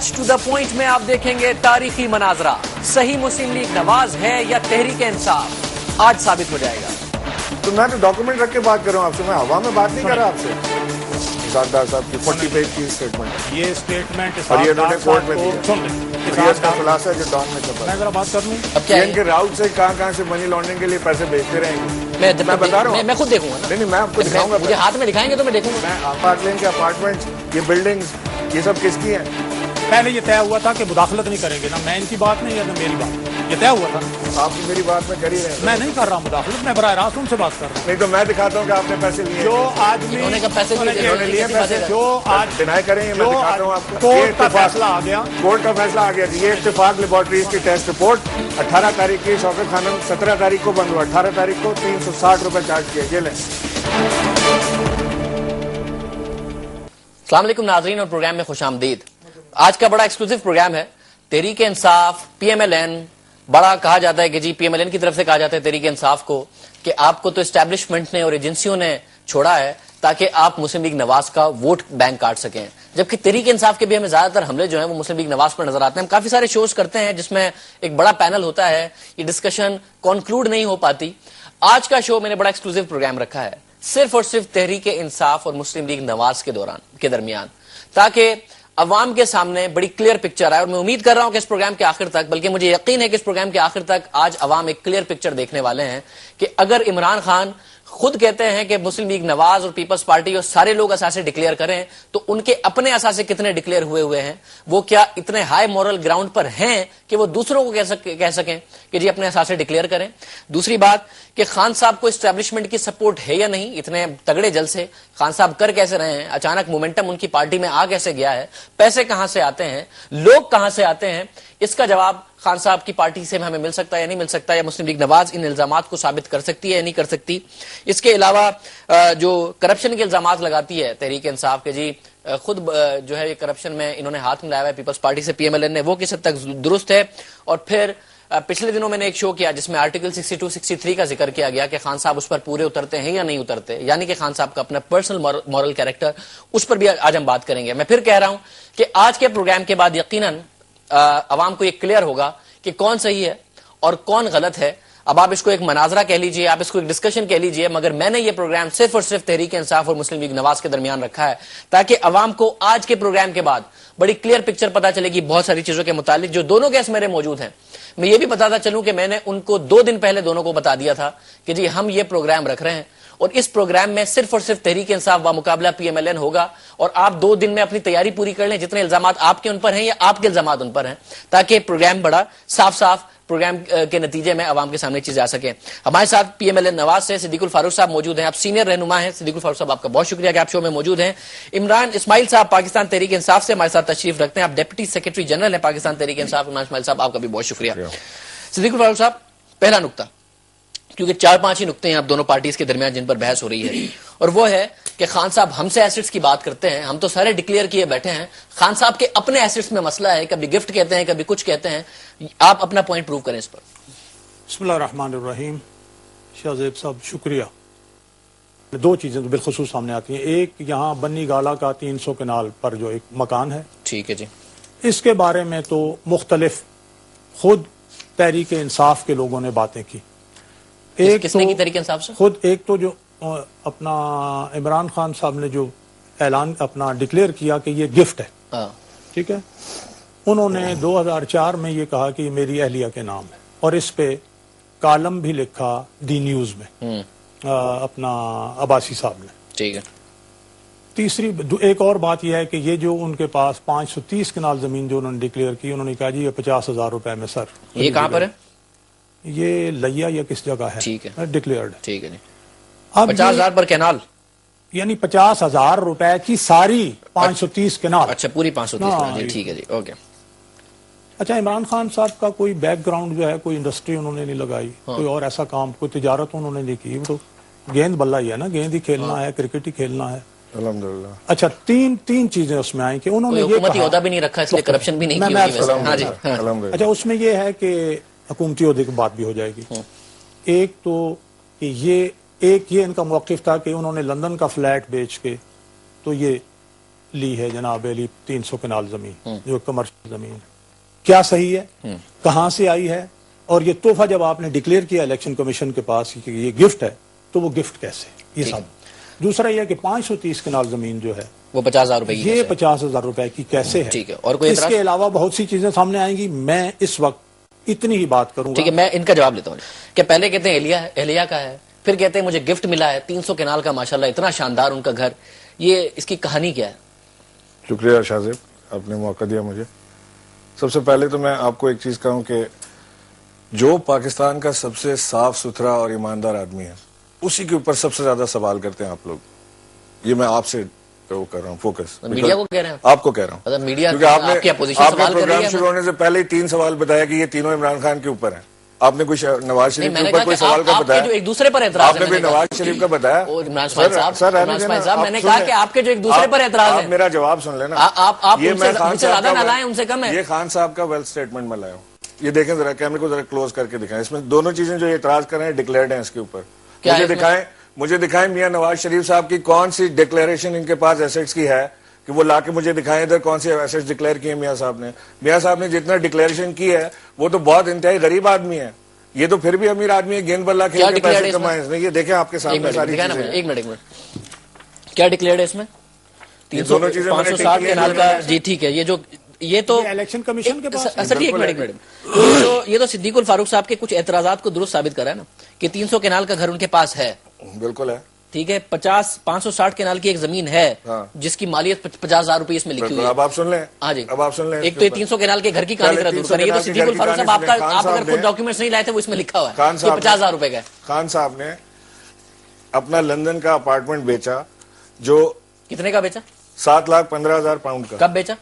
آج to the point میں آپ دیکھیں گے تاریخی مناظرہ، صحیح مسلم لیگ نواز ہے یا تحریک انصاف، آج ثابت ہو جائے گا۔ تو میں تو ڈاکومنٹ رکھ کے بات کر رہا ہوں آپ سے، میں ہوا میں بات نہیں کر رہا آپ سے۔ ڈار صاحب کی 40 پیج کی اسٹیٹمنٹ، یہ اسٹیٹمنٹ اور یہ انہوں نے کورٹ میں دیا، اس کا خلاصہ ہے جو ڈان میں چھپا میں ذرا بات کر لوں۔ اب کیا ان کے راؤٹ سے کہاں سے منی لانڈرنگ کے لیے پیسے بھیجتے رہیں گے، میں بتا رہا ہوں، میں خود دیکھوں گا نا۔ نہیں میں آپ کو دکھاؤں گا، مجھے ہاتھ میں دکھائیں گے تو میں دیکھوں گا۔ میں پارک لین کے اپارٹمنٹ، یہ بلڈنگز، یہ سب کس کی ہیں؟ پہلے یہ طے ہوا تھا کہ مداخلت نہیں کریں گے، نہ میں ان کی بات نہیں ہے نہ میری بات، یہ طے ہوا تھا۔ آپ میری بات میں کر ہی رہے ہیں۔ میں نہیں کر رہا مداخلت، میں براہ راست ان سے بات کر رہا ہوں۔ نہیں تو میں دکھاتا ہوں کہ آپ نے پیسے لیے، جو آدمی انہوں نے کب پیسے لیے؟ انہوں نے لیے پیسے، جو آج ڈینائی کریں گے، میں دکھاتا ہوں آپ کو۔ کورٹ کا فیصلہ آ گیا، کورٹ کا فیصلہ آ گیا کہ یہ اتفاق لیبارٹریز کی ٹیسٹ رپورٹ 18 تاریخ کی شوکت خانم 17 تاریخ کو بند ہوا، 18 تاریخ کو 360 روپے چارج کیے، یہ لیں۔ السلام علیکم ناظرین اور پروگرام میں خوش آمدید۔ آج کا بڑا ایکسکلوسیو پروگرام ہے، Tehreek Insaf, P M L N. بڑا کہا جاتا ہے کہ جی پی ایم ایل این کی طرف سے کہا جاتا ہے تحریک انصاف کو کہ آپ کو تو اسٹیبلشمنٹ نے اور ایجنسیوں نے چھوڑا ہے تاکہ آپ مسلم لیگ نواز کا ووٹ بینک کاٹ سکیں، جبکہ تحریک انصاف کے بھی ہمیں زیادہ تر حملے جو ہیں وہ مسلم لیگ نواز پر نظر آتے ہیں۔ ہم کافی سارے شوز کرتے ہیں جس میں ایک بڑا پینل ہوتا ہے، یہ ڈسکشن کنکلوڈ نہیں ہو پاتی۔ آج کا شو میں نے بڑا ایکسکلوسیو پروگرام رکھا ہے صرف اور صرف تحریک انصاف اور مسلم لیگ نواز کے درمیان، تاکہ عوام کے سامنے بڑی کلیئر پکچر آئے، اور میں امید کر رہا ہوں کہ اس پروگرام کے آخر تک، بلکہ مجھے یقین ہے کہ اس پروگرام کے آخر تک آج عوام ایک کلیئر پکچر دیکھنے والے ہیں کہ اگر عمران خان خود کہتے ہیں کہ مسلم لیگ نواز اور پیپلز پارٹی اور سارے لوگ اثاثے ڈکلیئر کریں، تو ان کے اپنے اثاثے کتنے ڈکلیئر ہوئے ہیں، وہ کیا اتنے ہائی مورل گراؤنڈ پر ہیں کہ وہ دوسروں کو کہہ سکیں کہ جی اپنے اثاثے ڈکلیئر کریں۔ دوسری بات کہ خان صاحب کو اسٹیبلشمنٹ کی سپورٹ ہے یا نہیں، اتنے تگڑے جلسے خان صاحب کر کیسے رہے ہیں، اچانک مومنٹم ان کی پارٹی میں آ کیسے گیا ہے، پیسے کہاں سے آتے ہیں، لوگ کہاں سے آتے ہیں، اس کا جواب خان صاحب کی پارٹی سے ہمیں مل سکتا ہے یا نہیں مل سکتا، یا مسلم لیگ نواز ان الزامات کو ثابت کر سکتی ہے یا نہیں کر سکتی۔ اس کے علاوہ جو کرپشن کے الزامات لگاتی ہے تحریک انصاف کے، جی خود جو ہے یہ کرپشن میں انہوں نے ہاتھ ملایا ہے پیپلز پارٹی سے، پی ایم ایل این نے، وہ کس حد تک درست ہے۔ اور پھر پچھلے دنوں میں نے ایک شو کیا جس میں آرٹیکل 62 63 کا ذکر کیا گیا کہ خان صاحب اس پر پورے اترتے ہیں یا نہیں اترتے، یعنی کہ خان صاحب کا اپنا پرسنل مورل کیریکٹر، اس پر بھی آج ہم بات کریں گے۔ میں پھر کہہ رہا ہوں کہ آج کے پروگرام کے بعد یقیناً عوام کو یہ کلیئر ہوگا کہ کون صحیح ہے اور کون غلط ہے۔ اب آپ اس کو ایک مناظرہ کہہ لیجئے، آپ اس کو ایک ڈسکشن کہہ لیجئے، مگر میں نے یہ پروگرام صرف اور صرف تحریک انصاف اور مسلم لیگ نواز کے درمیان رکھا ہے تاکہ عوام کو آج کے پروگرام کے بعد بڑی کلیئر پکچر پتا چلے گی بہت ساری چیزوں کے متعلق۔ جو دونوں کیس میرے موجود ہیں، میں یہ بھی بتاتا چلوں کہ میں نے ان کو 2 دن پہلے دونوں کو بتا دیا تھا کہ جی ہم یہ پروگرام رکھ رہے ہیں، اور اس پروگرام میں صرف اور صرف تحریک انصاف و مقابلہ پی ایم ایل این ہوگا، اور آپ 2 دن میں اپنی تیاری پوری کر لیں، جتنے الزامات آپ کے ان پر ہیں یا آپ کے الزامات ان پر ہیں، تاکہ پروگرام بڑا صاف پروگرام کے نتیجے میں عوام کے سامنے چیزیں آ سکیں۔ ہمارے ساتھ پی ایم ایل این نواز سے صدیق الفاروق صاحب موجود ہیں، آپ سینئر رہنما ہیں۔ صدیق الفاروق صاحب آپ کا بہت شکریہ کہ آپ شو میں موجود ہیں۔ عمران اسماعیل صاحب پاکستان تحریک انصاف سے ہمارے ساتھ تشریف رکھتے ہیں، آپ ڈپٹی سیکرٹری جنرل ہیں پاکستان تحریک انصاف۔ عمران اسماعیل صاحب آپ کا بھی بہت شکریہ۔ صدیق الفاروق صاحب، پہلا نقطہ، کیونکہ 4-5 ہی نقطے ہیں آپ دونوں پارٹیز کے درمیان جن پر بحث ہو رہی ہے، اور وہ ہے کہ خان صاحب ہم سے ایسٹس کی بات کرتے ہیں، ہم تو سارے ڈکلیئر کیے بیٹھے ہیں، خان صاحب کے اپنے ایسٹس میں مسئلہ ہے، کبھی گفٹ کہتے ہیں کبھی کچھ کہتے ہیں، آپ اپنا پوائنٹ پروو کریں اس پر۔ بسم اللہ الرحمن الرحیم۔ شاہ زیب صاحب شکریہ۔ 2 چیزیں تو بالخصوص سامنے آتی ہیں، ایک یہاں بنی گالا کا 300 کنال پر جو ایک مکان ہے، ٹھیک ہے جی، اس کے بارے میں تو مختلف خود تحریک انصاف کے لوگوں نے باتیں کی۔ کس نے کی تحریک انصاف سے؟ خود ایک تو جو اپنا عمران خان صاحب نے جو اعلان اپنا ڈکلیئر کیا کہ یہ گفٹ ہے، ٹھیک ہے، انہوں نے 2004 میں یہ کہا کہ یہ میری اہلیہ کے نام ہے، اور اس پہ کالم بھی لکھا دی نیوز میں اپنا عباسی صاحب نے، ٹھیک ہے۔ تیسری ایک اور بات یہ ہے کہ یہ جو ان کے پاس 530 کنال زمین جو انہوں نے ڈکلیئر کی، انہوں نے کہا جی یہ 50,000 روپے میں سر، یہ کہاں پر ہے؟ یہ لیا یا کس جگہ ہے، ٹھیک ہے، ڈکلیئرڈ، ٹھیک ہے جی۔ اب 50,000 پر کینال، یعنی 50,000 روپے کی ساری 530 کنال، اچھا پوری 530 کنال، جی ٹھیک ہے جی، اوکے۔ اچھا، عمران خان صاحب کا کوئی بیک گراؤنڈ جو ہے، کوئی انڈسٹری انہوں نے نہیں لگائی، کوئی اور ایسا کام، کوئی تجارت انہوں نے نہیں کی، تو گیند بلہ ہی ہے نا، گیند ہی کھیلنا ہے، کرکٹ ہی کھیلنا ہے، الحمدللہ۔ اچھا، تین چیزیں اس میں آئیں کہ انہوں نے یہ حکومتی کہا، عہدہ بھی نہیں رکھا، اس لیے کرپشن بھی نہیں کی ہوگی ویسے۔ ہاں جی، اچھا، اس میں یہ ہے کہ حکومتی عہدے کی بات بھی ہو جائے گی۔ ایک تو کہ یہ ان کا موقف تھا کہ انہوں نے لندن کا فلیٹ بیچ کے تو یہ لی ہے جناب علی 300 کنال زمین جو کمرشل زمین ہے، کیا صحیح ہے، کہاں سے آئی ہے، اور یہ تحفہ جب آپ نے ڈکلیئر کیا الیکشن کمیشن کے پاس کہ یہ گفٹ ہے تو وہ گفٹ کیسے، یہ سب۔ دوسرا یہ کہ 530 کنال زمین جو ہے وہ 50,000 روپے کی یہ 50,000 روپے کی کیسے ہے؟ ٹھیک ہے، اور کوئی اس کے علاوہ بہت سی چیزیں سامنے آئیں گی، میں اس وقت اتنی ہی بات کروں گا۔ ٹھیک ہے، میں ان کا جواب لیتا ہوں کہ پہلے کہتے ہیں اہلیہ کا ہے، پھر کہتے ہیں مجھے گفٹ ملا ہے 300 کنال کا، ماشاءاللہ اتنا شاندار ان کا گھر، یہ اس کی کہانی کیا ہے؟ شکریہ شاہ زیب، آپ نے موقع دیا مجھے۔ سب سے پہلے تو میں آپ کو ایک چیز کہوں کہ جو پاکستان کا سب سے صاف ستھرا اور ایماندار آدمی ہے اسی کے اوپر سب سے زیادہ سوال کرتے ہیں آپ لوگ۔ یہ میں آپ سے وہ کر رہا ہوں فوکس، میڈیا کو کہہ رہے ہیں، آپ کو کہہ رہا ہوں، میڈیا کیونکہ آپ آپ کی نے اپوزیشن سوال کر رہی پروگرام ہے۔ شروع ہونے سے پہلے ہی 3 سوال بتایا کہ یہ تینوں عمران خان کے اوپر ہیں۔ آپ نے کچھ نواز شریف کے اوپر کوئی سوال کا بتایا؟ جو ایک دوسرے پر اعتراض آپ نے بھی نواز شریف کا بتایا؟ عمران اسماعیل صاحب میں نے کہا کہ آپ کے جو ایک دوسرے پر اعتراض ہے، میرا جواب سن لینا، آپ یہ میں ان سے زیادہ نالائیں ان سے کم ہے۔ یہ خان صاحب کا ویلتھ اسٹیٹمنٹ میں لایا ہوں، یہ دیکھیں ذرا، کیمرے کو ذرا کلوز کر کے دکھائیں، اس میں دونوں چیزیں جو اعتراض کر رہے ہیں ڈکلیئرڈ ہیں اس کے اوپر۔ مجھے دکھائیں میاں نواز شریف صاحب کی کون سی ڈکلیریشن ان کے پاس ایسٹس کی ہے کہ وہ لا کے مجھے دکھائیں ادھر کون سی ایسٹس ڈکلیئر کیے میاں صاحب نے۔ میاں صاحب نے جتنا ڈکلیریشن کی ہے وہ تو بہت انتہائی غریب آدمی ہے، یہ تو پھر بھی امیر آدمی ہے، گیند بلہ کھیل کے پیسے کمائے اس نے۔ یہ دیکھیں آپ کے سامنے ساری چیزیں۔ ایک منٹ، کیا ڈکلیئرڈ ہے اس میں؟ 560 کنال کا، جی ٹھیک ہے، یہ تو الیکشن کمیشن کے پاس یہ تو صدیق الفاروق صاحب کے کچھ اعتراضات کو درست ثابت کرا ہے نا کہ 300 کنال کا گھر ان کے پاس ہے، بالکل ہے، ٹھیک ہے، 560 کنال کی ایک زمین ہے جس کی مالیت 50,000 روپے اس میں لکھی ہوئی ہے۔ اب آپ سن لیں، ہاں جی، اب آپ سن لیں، ایک تو یہ 300 کنال کے گھر کی کہانی ذرا دور کریں، یہ تو صدیق الفاروق صاحب آپ اگر خود ڈاکیومنٹس نہیں لائے تھے وہ اس میں لکھا ہوا ہے کہ 50,000 روپے کا ہے۔ خان صاحب نے اپنا لندن کا اپارٹمنٹ بیچا جو کتنے کا بیچا؟ 7,15,000 پاؤنڈ کا۔ کب بیچا؟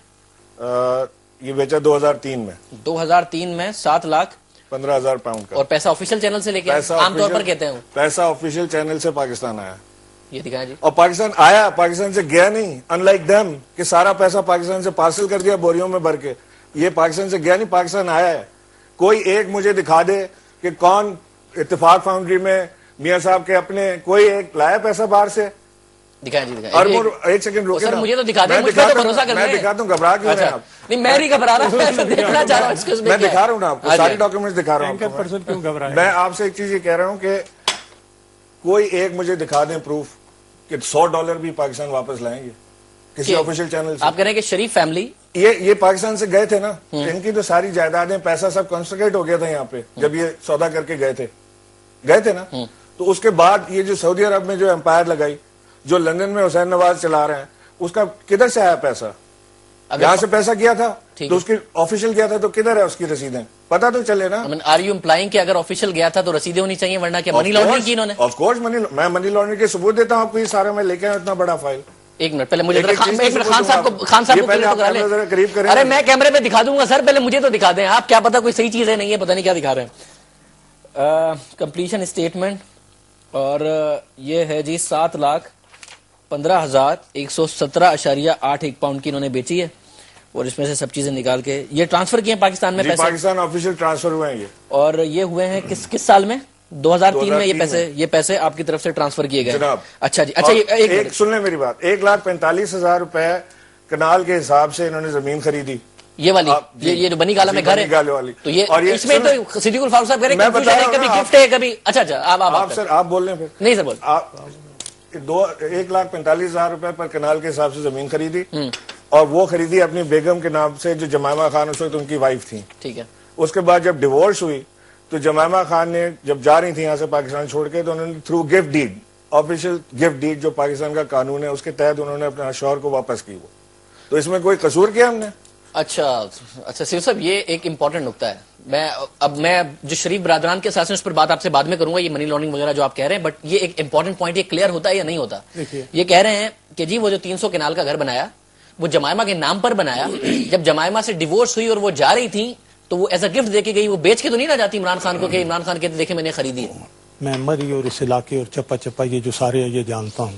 یہ بیچا 2003 میں، 2003 میں 7,15,000 پاؤنڈ کا، اور پیسہ آفیشیل چینل سے لے کے عام طور پر کہتے ہیں پیسہ آفیشیل چینل سے پاکستان آیا، یہ دکھائیں جی، اور پاکستان آیا، پاکستان سے گیا نہیں، ان لائک دیم کہ سارا پیسہ پاکستان سے پارسل کر دیا بوریوں میں بھر کے، یہ پاکستان سے گیا نہیں، پاکستان آیا ہے۔ کوئی ایک مجھے دکھا دے کہ کون اتفاق فاؤنڈری میں میاں صاحب کے اپنے کوئی ایک لایا پیسہ باہر سے؟ دکھائیں جی، دکھائیں۔ اور ایک سیکنڈ روکے سر نا، مجھے تو دکھا دیں، مجھ پہ تو بھروسہ کریں، میں دکھاتا ہوں، گھبرا کیوں رہے ہیں آپ؟ نہیں میں نہیں گھبرا رہا، میں دیکھنا چاہ رہا ہوں، میں دکھا رہا ہوں نا آپ کو، ساری ڈاکیومنٹس دکھا رہا ہوں کیوں گھبرائے؟ میں آپ سے ایک چیز یہ کہہ رہا ہوں کہ کوئی ایک مجھے دکھا دیں پروف کہ $100 بھی پاکستان واپس لائیں گے کسی آفیشیل چینل سے۔ آپ کہہ رہے ہیں کہ شریف فیملی یہ پاکستان سے گئے تھے نا، ان کی تو ساری جائیدادیں پیسہ سب کنسنٹریٹ ہو گیا تھا یہاں پہ جب یہ سودا کر کے گئے تھے نا، تو اس کے بعد یہ جو سعودی عرب میں جو امپائر لگائی، جو لندن میں حسین نواز چلا رہے ہیں، اس کا کدھر سے آیا پیسہ؟ یہاں سے پیسہ کیا تھا تو اس کی آفیشیل کیا تھا تو کدھر ہے اس کی رسیدیں؟ پتا تو چلے نا۔ آر یو امپلائنگ کہ اگر آفیشیل گیا تھا تو رسیدیں ہونی چاہیے، ورنہ کہ منی لانڈرنگ کی انہوں نے؟ آف کورس میں منی لانڈرنگ کے ثبوت دیتا ہوں آپ کو، یہ سارا میں لے کے آیا اتنا بڑا فائل۔ ایک منٹ پہلے مجھے خان صاحب کو قریب کریں۔ ارے میں کیمرے پہ دکھا دوں گا سر، پہلے مجھے تو دکھا دیں آپ، کیا پتا کوئی صحیح چیز ہے نہیں ہے، پتہ نہیں کیا دکھا رہے ہیں۔ کمپلیشن اسٹیٹمنٹ، اور یہ ہے جی 7,15,117.81 پاؤنڈ کی انہوں نے بیچی ہے، اور اس میں سے سب چیزیں نکال کے یہ ٹرانسفر کیے ہیں پاکستان میں پیسے، پاکستان آفیشیل ٹرانسفر ہوئے ہیں یہ، اور یہ ہوئے ہیں کس سال میں؟ 2003 میں یہ پیسے آپ کی طرف سے ٹرانسفر کیے گئے۔ جناب اچھا جی، اچھا ایک سن لیں میری بات، 1,45,000 روپے کنال کے حساب سے انہوں نے زمین خریدی، یہ والی یہ جو بنی گالا میں گھر ہے، تو یہ اس میں تو صدیق الفاروق صاحب کہہ رہے ہیں کنفیوژن ہے، کبھی گفٹ ہے کبھی، اچھا آپ سر آپ بول رہے ہیں پھر؟ نہیں سر بول، 1,45,000 روپے پر کنال کے حساب سے زمین خریدی، اور وہ خریدی اپنی بیگم کے نام سے جو جمائمہ خان اس وقت ان کی وائف تھی، ٹھیک ہے۔ اس کے بعد جب ڈیورس ہوئی تو جمائمہ خان نے جب جا رہی تھی یہاں سے پاکستان چھوڑ کے، تو انہوں نے through gift deed, official gift deed جو پاکستان کا قانون ہے اس کے تحت انہوں نے اپنے شوہر کو واپس کی، وہ تو اس میں کوئی قصور کیا ہم نے؟ اچھا سیف صاحب، یہ ایک امپورٹنٹ نقطہ ہے، میں جو شریف برادران کے ساتھ اس پر بات آپ سے بعد میں کروں گا، یہ منی لانڈرنگ وغیرہ جو آپ کہہ رہے ہیں، بٹ یہ ایک امپورٹنٹ پوائنٹ، یہ کلیئر ہوتا ہے یا نہیں ہوتا؟ یہ کہہ رہے ہیں کہ جی وہ جو 300 کنال کا گھر بنایا وہ جمائمہ کے نام پر بنایا، جب جمائمہ سے ڈیورس ہوئی اور وہ جا رہی تھی تو وہ ایز اے گفٹ دے کے گئی، وہ بیچ کے تو نہیں نہ جاتی عمران خان کو کہ عمران خان کہتے دیکھیں میں نے خریدی ہے۔ میں مری اور اس علاقے اور چپا چپا یہ جو سارے یہ جانتا ہوں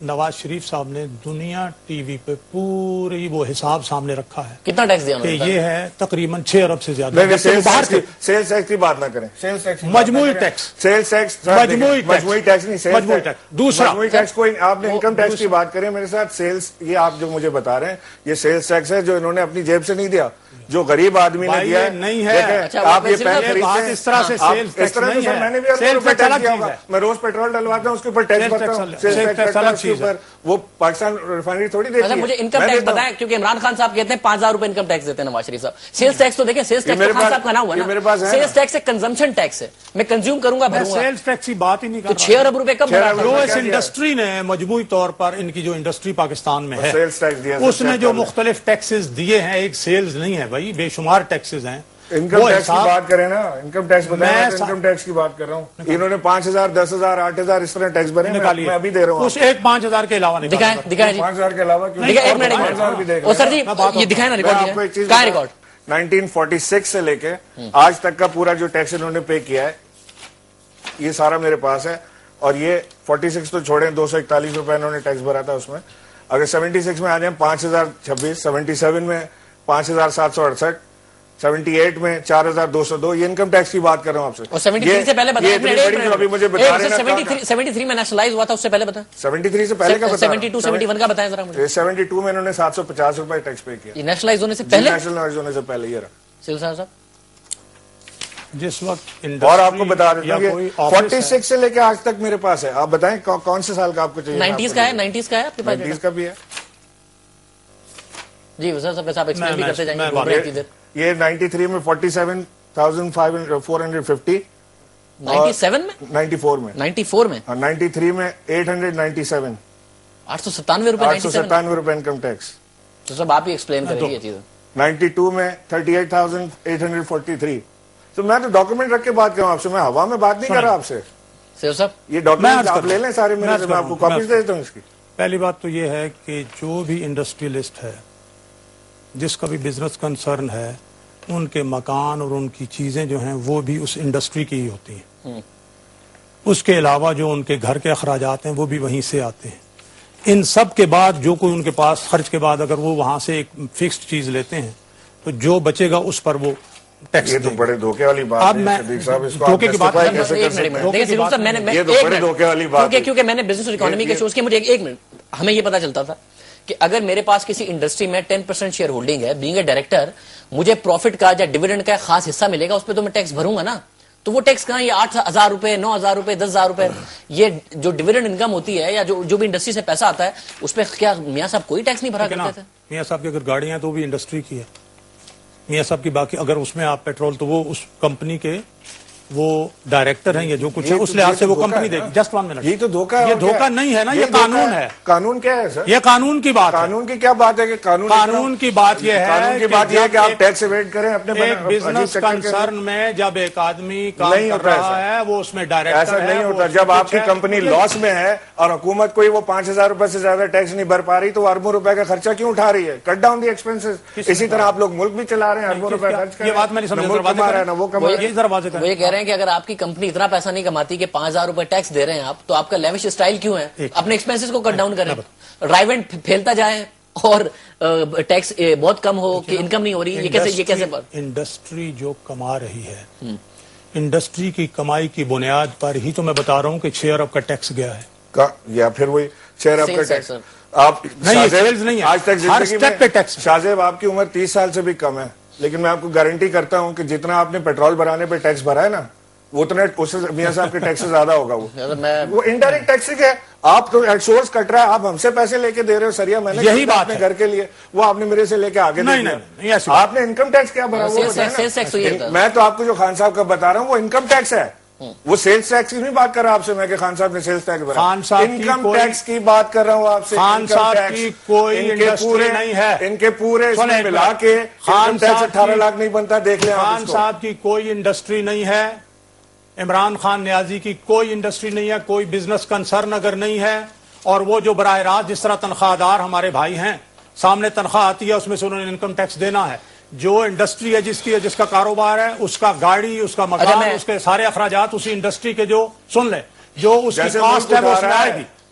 نواز شریف صاحب نے دنیا ٹی وی پہ پوری وہ حساب سامنے رکھا ہے. کتنا ٹیکس دیا کہ یہ ہے تقریباً 6 ارب سے زیادہ. سیلز ٹیکس کی بات نہ کریں. مجموعی ٹیکس, سیلز ٹیکس, مجموعی ٹیکس نہیں, مجموعی ٹیکس. دوسرا مجموعی ٹیکس کوئی, آپ نے انکم ٹیکس کی بات کریں میرے ساتھ. سیلز, یہ آپ جو مجھے بتا رہے ہیں یہ سیلز ٹیکس ہے جو انہوں نے اپنی جیب سے نہیں دیا, جو غریب آدمی نے دیا نہیں ہے. آپ یہ پین خریدتے ہیں اس طرح سے سیلز ٹیکس نہیں ہے. میں نے بھی میں روز پیٹرول ڈلواتا ہوں اس کے اوپر ٹیکس بھرتا ہوں. سیلز ٹیکس الگ چیز ہے, وہ پاکستان ریفائنری تھوڑی دیتی ہے. مجھے انکم ٹیکس بتائیں, کیونکہ عمران خان صاحب کہتے ہیں 5,000 روپے انکم ٹیکس دیتے ہیں نواز شریف صاحب. سیلز ٹیکس تو دیکھیں, سیلز ٹیکس خان صاحب کا نام ہوا نا, سیلز ٹیکس ہے کنزمپشن ٹیکس ہے, میں کنزیوم کروں گا بھروں گا. سیلز ٹیکس کی بات ہی نہیں کر رہا. 6 ارب روپے کب بھرا؟ جو اس انڈسٹری نے مجموعی طور پر ان کی جو انڈسٹری پاکستان میں ہے اس نے جو مختلف ٹیکسز دیے ہیں, ایک سیلز نہیں ہے بھائی, بے شمار ٹیکسز ہیں. انکم ٹیکس کی بات کریں نا, انکم ٹیکس بتائیں, انکم ٹیکس کی بات کر رہا ہوں. انہوں نے 5,000, 10,000, 8,000 اس طرح ٹیکس بھرے, میں ابھی دے رہا ہوں. اس ایک 5,000 کے علاوہ نہیں دکھائیں, دکھائیں جی 5,000 کے علاوہ کیوں. ایک منٹ اور سر جی یہ دکھائیں نا ریکارڈ, کہاں ریکارڈ. 1946 سے لے کے آج تک کا پورا جو ٹیکس انہوں نے پے کیا ہے یہ سارا میرے پاس ہے. اور یہ 46 تو چھوڑیں, 241 روپے انہوں نے ٹیکس بھرا تھا اس میں. اگر 76 میں آ جائیں 5,026, 77 میں 5,768, 78 میں 4,202, یہ انکم ٹیکس کی بات کر رہا ہوں آپ سے. اور 73 سے پہلے بتائیں, ابھی مجھے بتا رہے ہیں 73 میں نیشنلائز ہوا تھا, اس سے پہلے بتائیں. 73 سے پہلے کا بتا, 72, 71 کا بتائیں ذرا مجھے. 72 میں انہوں نے 750 روپے ٹیکس پے کیا. یہ نیشنلائز ہونے سے پہلے, نیشنلائز ہونے سے پہلے یہ رہا. سیل صاحب جس وقت اور آپ کو بتا دیتا ہوں 46 سے لے کے آج تک میرے پاس ہے. آپ بتائیں کون سے سال کا آپ کو چاہیے. 90s کا ہے, 90s کا ہے آپ کے پاس. 90s کا بھی ہے جی. وزیر صاحب ایکسپلین بھی کرتے جائیں گے. یہ 93 میں 47,450, 97 میں, 94 میں, 94 میں, 93 میں 897, 897 روپے, 897 روپے انکم ٹیکس. تو سب آپ ہی ایکسپلین کریں گے یہ چیزیں. 92 میں 38,843. تو میں تو ڈاکومنٹ رکھ کے بات کر رہا ہوں آپ سے, میں ہوا میں بات نہیں کر رہا آپ سے. سیو صاحب یہ ڈاکومنٹ آپ لے لیں سارے میرے سے, میں آپ کو کاپیز دے دیتا ہوں اس کی. پہلی بات تو یہ ہے کہ جو بھی انڈسٹریلسٹ ہے, جس کا بھی بزنس کنسرن ہے, ان کے مکان اور ان کی چیزیں جو ہیں وہ بھی اس انڈسٹری کی ہی ہوتی ہیں. اس کے علاوہ جو ان کے گھر کے اخراجات ہیں وہ بھی وہیں سے آتے ہیں. ان سب کے بعد جو کوئی ان کے پاس خرچ کے بعد اگر وہ وہاں سے ایک فکسڈ چیز لیتے ہیں تو جو بچے گا اس پر وہ ٹیکس. یہ تو بڑے دھوکے والی بات ہے. دھوکے کی بات کیونکہ میں نے بزنس اور اکانومی کے شوز کے, مجھے ایک منٹ, ہمیں یہ پتا چلتا تھا کہ اگر میرے پاس کسی انڈسٹری میں 10% شیئر ہولڈنگ ہے, بینگ اے ڈائریکٹر, مجھے پروفٹ کا یا ڈیویڈنڈ کا خاص حصہ ملے گا, اس پہ تو میں ٹیکس بھروں گا نا. تو وہ ٹیکس کہاں, یہ 8,000 روپے, 9,000 روپے, 10,000 روپے, یہ جو ڈیویڈنڈ انکم ہوتی ہے یا جو بھی انڈسٹری سے پیسہ آتا ہے اس پہ کیا میاں صاحب کوئی ٹیکس نہیں بھرا کرتے تھے؟ میاں صاحب کی اگر گاڑیاں تو بھی انڈسٹری کی ہے. میاں صاحب کی باقی اگر اس میں آپ پیٹرول, تو وہ اس کمپنی کے وہ ڈائریکٹر ہیں یا جو کچھ ہے, اس لحاظ سے وہ کمپنی دے گی. Just 1 minute. یہ تو دھوکہ ہے. یہ دھوکہ نہیں ہے نا, یہ قانون ہے. قانون کیا ہے سر؟ یہ قانون کی بات ہے. قانون کی کیا بات ہے کہ قانون کی بات یہ ہے کہ آپ ٹیکس ایویڈ کریں اپنے ایک بزنس کنسرن میں. جب ایک آدمی کام کر رہا ہے وہ اس میں ڈائریکٹر ایسا نہیں ہوتا. جب آپ کی کمپنی لاس میں ہے اور حکومت کوئی وہ 5,000 روپے سے زیادہ ٹیکس نہیں بھر پا رہی تو اربوں روپے کا خرچہ کیوں اٹھا رہی ہے؟ Cut down the expenses. اسی طرح آپ لوگ ملک بھی چلا رہے ہیں, اربوں روپے خرچ کر رہے ہیں. یہ بات میں نہیں سمجھ وہ یہ کہہ رہے ہیں کہ اگر آپ کی کمپنی اتنا پیسہ نہیں کماتی کہ 5,000 روپے ٹیکس دے رہے ہیں آپ, تو آپ کا لیوش اسٹائل کیوں ہے؟ اپنے ایکسپینسز کو کٹ ڈاؤن کریں, ڈرائیونٹ پھیلتا جائے اور ٹیکس بہت کم ہو کہ انکم نہیں ہو رہی. یہ کیسے انڈسٹری جو کما رہی ہے, انڈسٹری کی کمائی کی بنیاد پر ہی تو میں بتا رہا ہوں کہ 6 ارب کا ٹیکس گیا ہے, یا پھر وہی 6 ارب کا ٹیکس. آپ نہیں, آج تک ہر سٹیپ پہ ٹیکس. شاہزیب آپ کی عمر 30 سال سے بھی کم ہے, لیکن میں آپ کو گارنٹی کرتا ہوں کہ جتنا آپ نے پیٹرول بھرانے پہ ٹیکس بھرا ہے نا, اتنے اس سے میاں صاحب کے ٹیکس سے زیادہ ہوگا. وہ انڈائریکٹ ٹیکس ہے. آپ تو سورس کٹ رہا ہے, آپ ہم سے پیسے لے کے دے رہے ہو. سریا میں نے یہی بات اپنے گھر کے لیے, وہ آپ نے میرے سے لے کے آگے دے دیا. آپ نے انکم ٹیکس کیا بھرا وہ, میں تو آپ کو جو خان صاحب کا بتا رہا ہوں وہ انکم ٹیکس ہے. وہ سیلز ٹیکس کی نہیں بات کر رہا آپ سے میں کہ خان صاحب نے سیلز ٹیکس بھرا. انکم ٹیکس کی بات کر رہا ہوں آپ سے. خان صاحب کی کوئی انڈسٹری نہیں ہے. ان کے پورے ملا کے انکم ٹیکس 18 لاکھ نہیں بنتا, دیکھ لیں. خان صاحب کی کوئی انڈسٹری نہیں ہے. عمران خان نیازی کی کوئی انڈسٹری نہیں ہے, کوئی بزنس کنسرن اگر نہیں ہے. اور وہ جو براہ راست جس طرح تنخواہ دار ہمارے بھائی ہیں, سامنے تنخواہ آتی ہے اس میں سے انہوں نے انکم ٹیکس دینا ہے. جو انڈسٹری ہے جس کا کاروبار ہے, اس کا گاڑی, اس کا مکان, اس کے سارے اخراجات اسی انڈسٹری کے جو سن لیں جو اس کی کاسٹ ہے وہ اس میں آئے گی.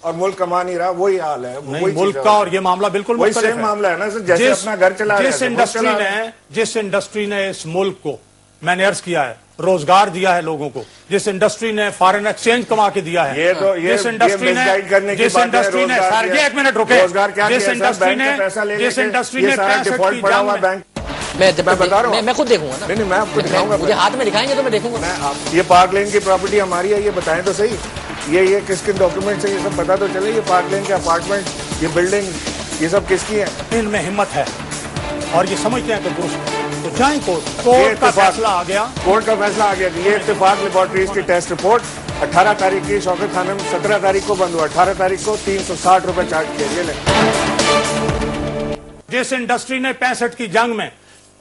اور ملک کما نہیں رہا, وہی حال ہے. نہیں, وہی ملک کا اور یہ معاملہ بالکل وہی مختلف سیم معاملہ ہے نا سر, جیسے اپنا گھر چلا رہے ہیں. جس انڈسٹری نے اس ملک کو, میں نے عرض کیا ہے, روزگار دیا ہے لوگوں کو, جس انڈسٹری نے فارن ایکسچینج کما کے دیا ہے, جس انڈسٹری نے سر یہ ایک منٹ رکے, جس انڈسٹری نے 65 کی جنگ میں بتا رہا ہوں, میں خود دیکھوں گا نا, نہیں میں آپ کو دکھاؤں گا. مجھے ہاتھ میں دکھائیں گے تو میں دیکھوں گا. یہ پارک لین کی پراپرٹی ہماری ہے, یہ بتائیں تو صحیح, یہ کس کے ڈاکومنٹ سے, یہ سب پتا تو چلے. یہ پارک لین کے اپارٹمنٹ, یہ بلڈنگ, یہ سب کس کی ہے؟ ان میں ہمت ہے اور یہ سمجھتے ہیں کہ درست ہے تو جائیں کورٹ کا فیصلہ آ گیا. کورٹ کا فیصلہ آ گیا کہ یہ اتفاق لیبارٹریز کی ٹیسٹ رپورٹ 18 تاریخ کی شوکت خانم 17 تاریخ کو بند ہوا, 18 تاریخ کو 360 روپے چارج کیے. یہ لیں. جس انڈسٹری نے 65 کی جنگ میں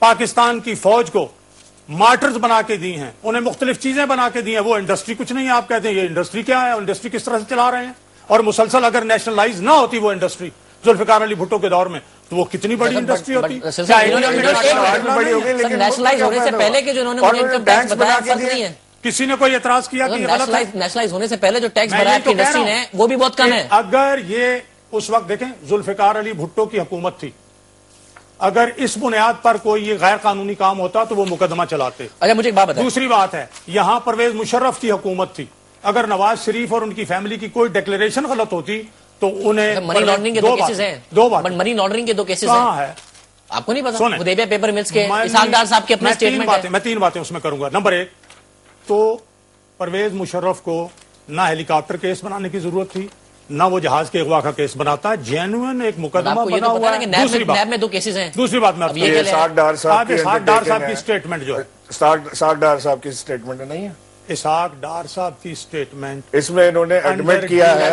پاکستان کی فوج کو مارٹرز بنا کے دی ہیں, انہیں مختلف چیزیں بنا کے دی ہیں, وہ انڈسٹری کچھ نہیں ہے. آپ کہتے ہیں یہ انڈسٹری کیا ہے, انڈسٹری کس طرح سے چلا رہے ہیں, اور مسلسل اگر نیشنلائز نہ ہوتی وہ انڈسٹری ذوالفقار علی بھٹو کے دور میں تو وہ کتنی بڑی انڈسٹری ہوتی. نیشنلائز ہونے سے پہلے کے جو انہوں نے مجھے انکم ٹیکس بتایا فرق نہیں ہے. کسی نے کوئی اعتراض کیا کہ یہ غلط ہے؟ نیشنلائز ہونے سے پہلے جو ٹیکس بھرا کی انڈسٹری نے وہ بھی بہت کم ہے. اگر یہ اس وقت دیکھیں ذوالفقار علی بھٹو کی حکومت تھی, اگر اس بنیاد پر کوئی یہ غیر قانونی کام ہوتا تو وہ مقدمہ چلاتے. اچھا مجھے ایک بات بتائیں. دوسری بات ہے, یہاں پرویز مشرف کی حکومت تھی, اگر نواز شریف اور ان کی فیملی کی کوئی ڈکلیریشن غلط ہوتی تو انہیں منی لانڈرنگ کے دو کیسز ہیں. دو بات منی لانڈرنگ کے دو کیسز کہاں ہے آپ کو نہیں پتا؟ حدیبیہ پیپر ملز کے اسحاق ڈار صاحب کے اپنے سٹیٹمنٹ ہیں. میں 3 باتیں اس میں کروں گا. نمبر 1 تو پرویز مشرف کو نہ ہیلی کاپٹر کیس بنانے کی ضرورت تھی, نہ وہ جہاز کے اغوا کا کیس بناتا. جینوئن ایک مقدمہ بنا ہوا ہے. نیب میں 2 کیسز ہیں. دوسری بات میں اسحاق ڈار صاحب کی سٹیٹمنٹ جو ہے, اسحاق ڈار صاحب کی سٹیٹمنٹ نہیں ہے. اسحاق ڈار صاحب کی سٹیٹمنٹ اس میں انہوں نے ایڈمٹ کیا ہے,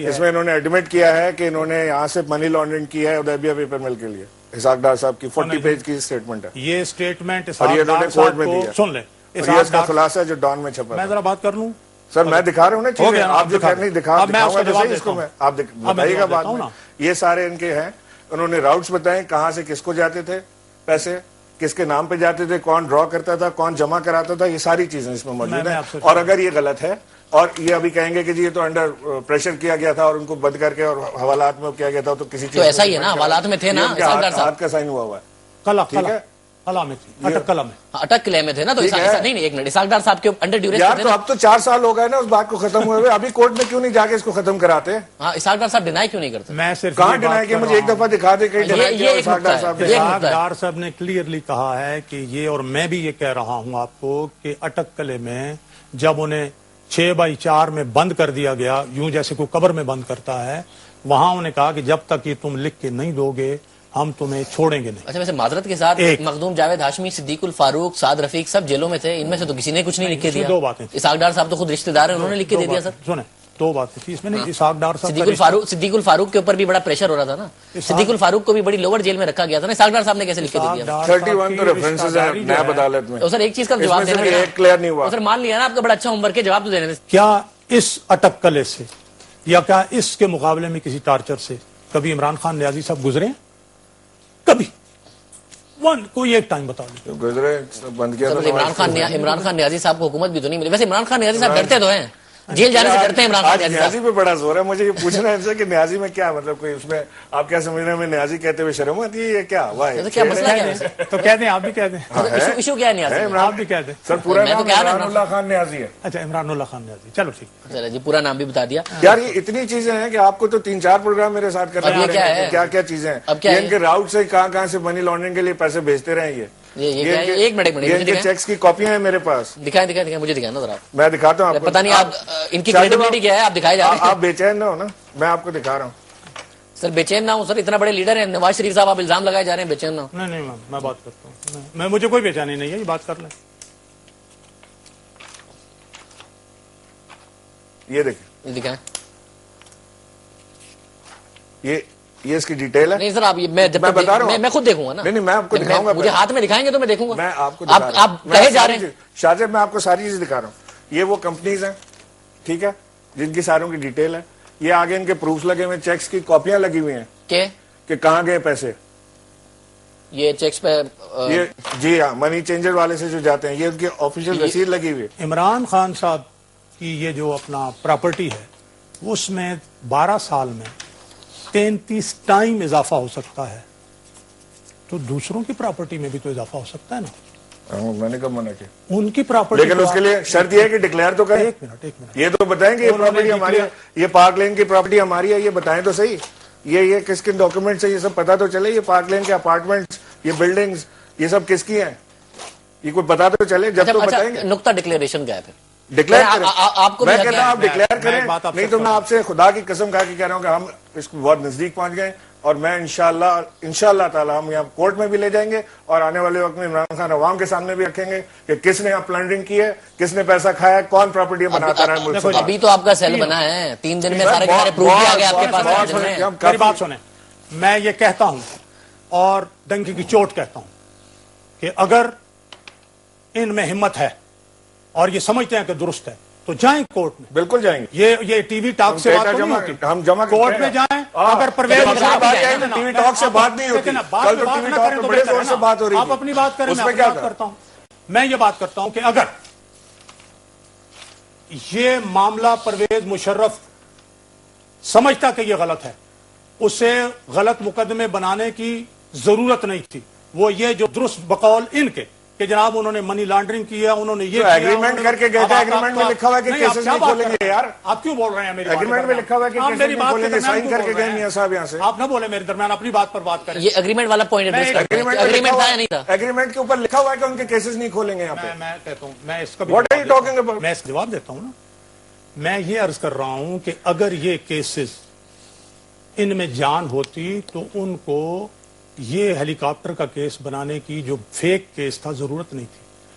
اس میں انہوں نے ایڈمٹ کیا ہے کہ انہوں نے یہاں سے منی لانڈرنگ کی ہے حدیبیہ پیپر مل کے لیے. اسحاق ڈار صاحب کی 40 پیج کی سٹیٹمنٹ ہے. یہ سٹیٹمنٹ اور یہ انہوں نے کورٹ میں دی ہے. سن لیں, اس کا خلاصہ جو ڈان میں چھپا. میں ذرا بات کر لوں سر, میں دکھا رہا ہوں نا چیزیں, آپ جو نہیں دکھاؤں گا اس کو, میں آپ بتائیے گا بعد میں. یہ سارے ان کے ہیں, انہوں نے راؤٹس بتائے کہاں سے کس کو جاتے تھے پیسے, کس کے نام پہ جاتے تھے, کون ڈرا کرتا تھا, کون جمع کراتا تھا, یہ ساری چیزیں اس میں موجود ہیں. اور اگر یہ غلط ہے اور یہ ابھی کہیں گے کہ جی یہ تو انڈر پریشر کیا گیا تھا اور ان کو بند کر کے اور حوالات میں کیا گیا تھا, تو کسی چیز ایسا ہی ہے نا, حوالات میں تھے نا, ہاتھ کا سائن ہوا ہوا ہے. ٹھیک ہے, اٹک قلعے میں تھے نا, تو نہیں ایک منٹ, اسحاق ڈار صاحب کے انڈر ڈیوریس یار تو اب تو 4 سال ہو گئے نا اس بات کو ختم ہوئے ہوئے, ابھی کورٹ میں کیوں نہیں جا کے اس کو ختم کراتے؟ ہاں, اسحاق ڈار صاحب ڈینائی کیوں نہیں کرتے؟ میں صرف کہاں ڈینائی کیا, مجھے ایک دفعہ دکھا دے کہیں ڈینائی کیا اسحاق ڈار صاحب نے. اسحاق ڈار صاحب نے کلیئرلی کہا ہے کہ یہ, اور میں بھی یہ کہہ رہا ہوں آپ کو کہ اٹک قلعے میں جب انہیں 6x4 میں بند کر دیا گیا, یوں جیسے کوئی قبر میں بند کرتا ہے, وہاں انہوں نے کہا کہ جب تک یہ تم لکھ کے نہیں دو گے ہم تمہیں چھوڑیں گے نہیں. اچھا, ویسے معذرت کے ساتھ مخدوم جاوید ہاشمی, صدیق الفاروق, سعد رفیق سب جیلوں میں تھے, ان میں سے تو کسی نے کچھ نہیں لکھ کے دیا. 2 باتیں, اسحاق ڈار صاحب تو خود رشتہ دار ہیں, انہوں نے لکھ کے دے دیا. سر سنیں, 2 باتیں تھی اس میں. نہیں, اسحاق ڈار صاحب صدیق الفاروق کے اوپر بھی بڑا پریشر ہو رہا تھا نا, صدیق الفاروق کو بھی بڑی لوور جیل میں رکھا گیا تھا نا, اسحاق ڈار صاحب نے کیسے لکھ کے دے دیا؟ 31 تو ریفرنسز ہیں نیب عدالت میں. تو سر ایک چیز کا جواب دینا ہے, ایک کلیئر نہیں ہوا. سر مان لیا نا آپ کا بڑا اچھا ہوم ورک ہے, جواب تو دینے دیں. کیا اس اٹک قلعے سے یا کیا اس کے مقابلے میں کسی ٹارچر سے کبھی عمران خان نیازی صاحب گزرے ہیں؟ کبھی کوئی ایک ٹائم بتا دیں. گزرے بند کیا. عمران خان نیازی صاحب کو حکومت بھی تو نہیں ملی. ویسے عمران خان نیازی صاحب ڈرتے تو ہیں, جیل جانے سے ڈرتے ہیں عمران خان نیازی. نیازی پہ بڑا زور ہے. مجھے یہ پوچھنا ہے کہ نیازی میں کیا مطلب, کوئی اس میں آپ کیا سمجھ رہے ہیں, میں نیازی کہتے ہوئے شرم آتی ہے, یہ کیا ہوا ہے؟ کیا مسئلہ کیا ہے؟ تو کہہ دیں, آپ بھی کہہ دیں. ایشو کیا ہے نیازی؟ آپ بھی کہہ دیں. سر پورا نام عمران اللہ خان نیازی ہے. اچھا, عمران اللہ خان نیازی, چلو ٹھیک. چلو جی, پورا نام بھی بتا دیا. یار یہ اتنی چیزیں ہیں کہ آپ کو تو 3-4 پروگرام میرے ساتھ کرنا ہے. کیا کیا چیزیں ہیں, ان کے راؤٹ سے کہاں سے منی لانڈرنگ کے لیے پیسے بھیجتے رہے. ایک منٹ, چیکس کی کاپیاں ہیں میرے پاس. دکھائیں مجھے دکھائیں نا ذرا. میں دکھاتا ہوں آپ کو. پتہ نہیں آپ ان کی کریڈیبلٹی کیا ہے, آپ دکھائے جا رہے ہیں. آپ بے چین نہ ہو نا, میں آپ کو دکھا رہا ہوں. سر بے چین نہ ہوں سر, اتنا بڑے لیڈر ہیں نواز شریف صاحب, آپ الزام لگائے جا رہے ہیں بے چین نہ ہوں. نہیں میں بات کرتا ہوں, میں مجھے کوئی بے چینی نہیں ہے, یہ بات کر لیں. یہ دیکھیں, دکھائیں. یہ اس کی ڈیٹیل ہے. نہیں سر, آپ میں بتا رہا ہوں, میں خود دیکھوں گا نا. نہیں میں آپ کو دکھاؤں گا. مجھے ہاتھ میں دکھائیں گے تو میں دیکھوں گا. میں آپ کو آپ کہے جا رہے ہیں شاہجہاں, میں آپ کو ساری چیزیں دکھا رہا ہوں. یہ وہ کمپنیز ہیں, ٹھیک ہے, جن کی ساروں کی ڈیٹیل ہے. یہ آگے ان کے پروفs لگے ہوئے, چیکس کی کاپیاں لگی ہوئی ہیں کہ کہاں گئے پیسے. یہ چیکس پہ جی ہاں, منی چینجر والے سے جو جاتے ہیں, یہ ان کی آفیشیل رسید لگی ہوئی ہے. عمران خان صاحب کی یہ جو اپنا پراپرٹی ہے اس میں 12 سال میں 33 ٹائم اضافہ ہو سکتا ہے، تو دوسروں کی پراپرٹی میں بھی تو اضافہ ہو سکتا ہے نا. میں نے کب منع کیا؟ ان کی پراپرٹی، لیکن اس کے لیے شرط یہ ہے کہ ڈکلیئر تو کریں. ایک منٹ یہ تو بتائیں کہ یہ پراپرٹی ہماری ہے، یہ پارک لین کی پراپرٹی ہماری ہے، یہ بتائیں تو صحیح. یہ کس کن ڈاکومنٹ سے یہ سب پتا تو چلے. یہ پارک لین کے اپارٹمنٹس، یہ بلڈنگز، یہ سب کس کی ہیں؟ یہ کوئی پتا تو چلے جب تو بتائیں گے. نقطہ ڈکلیریشن کا ہے پھر ڈکلیئر کریں. آپ کو میں کہتا ہوں آپ ڈکلیئر کریں. نہیں تو میں آپ سے خدا کی قسم کھا کے کہہ رہا ہوں کہ ہم اس کو بہت نزدیک پہنچ گئے، اور میں انشاءاللہ تعالی ہم یہاں کورٹ میں بھی لے جائیں گے، اور آنے والے وقت میں عمران خان عوام کے سامنے بھی رکھیں گے کہ کس نے پلنڈرنگ کی ہے، کس نے پیسہ کھایا ہے، کون پراپرٹی بناتا رہا ہے ملک سے. ابھی تو آپ کا سیل بنا ہے، 3 دن میں سارے پروف بھی آ گئے آپ کے پاس. میری بات سنیں، میں یہ کہتا ہوں اور ڈنکی کی چوٹ کہتا ہوں کہ اگر ان میں ہمت ہے اور یہ سمجھتے ہیں کہ درست ہے تو جائیں کورٹ میں. بالکل جائیں گے. یہ ٹی وی ٹاک سے بات نہیں ہوتی. ہم جمع کورٹ میں جائیں. اگر پرویز ٹی وی ٹاک سے بات نہیں ہوتی، کل تو ٹی وی ٹاک پہ بڑے زور سے بات ہو رہی ہے. آپ اپنی بات کریں، میں اپنی بات کرتا ہوں. میں یہ بات کرتا ہوں کہ اگر یہ معاملہ پرویز مشرف سمجھتا کہ یہ غلط ہے، اسے غلط مقدمے بنانے کی ضرورت نہیں تھی. وہ یہ جو درست بقول ان کے کہ جناب انہوں نے منی لانڈرنگ کیا، انہوں نے یہ ایگریمنٹ کر کے گئے تھے. ایگریمنٹ میں لکھا ہوا ہے کہ کیسز نہیں کھولیں گے. یار آپ کیوں بول رہے ہیں؟ میری ایگریمنٹ میں لکھا ہوا ہے کہ کیسز نہیں کھولیں گے. سائن کر کے گئے میاں صاحب یہاں سے. آپ نہ بولے میرے درمیان، اپنی بات پر بات کریں. یہ ایگریمنٹ والا پوائنٹ ایگریمنٹ تھا یا نہیں تھا؟ ایگریمنٹ کے اوپر لکھا ہوا ہے کہ ان کے کیسز نہیں کھولیں گے. یہاں پہ میں کہتا ہوں، میں اس کا میں اس کا جواب دیتا ہوں نا. میں یہ عرض کر رہا ہوں کہ اگر یہ کیسز ان میں جان ہوتی تو ان کو یہ ہیلی کاپٹر کا کیس بنانے کی جو فیک کیس تھا ضرورت نہیں تھی.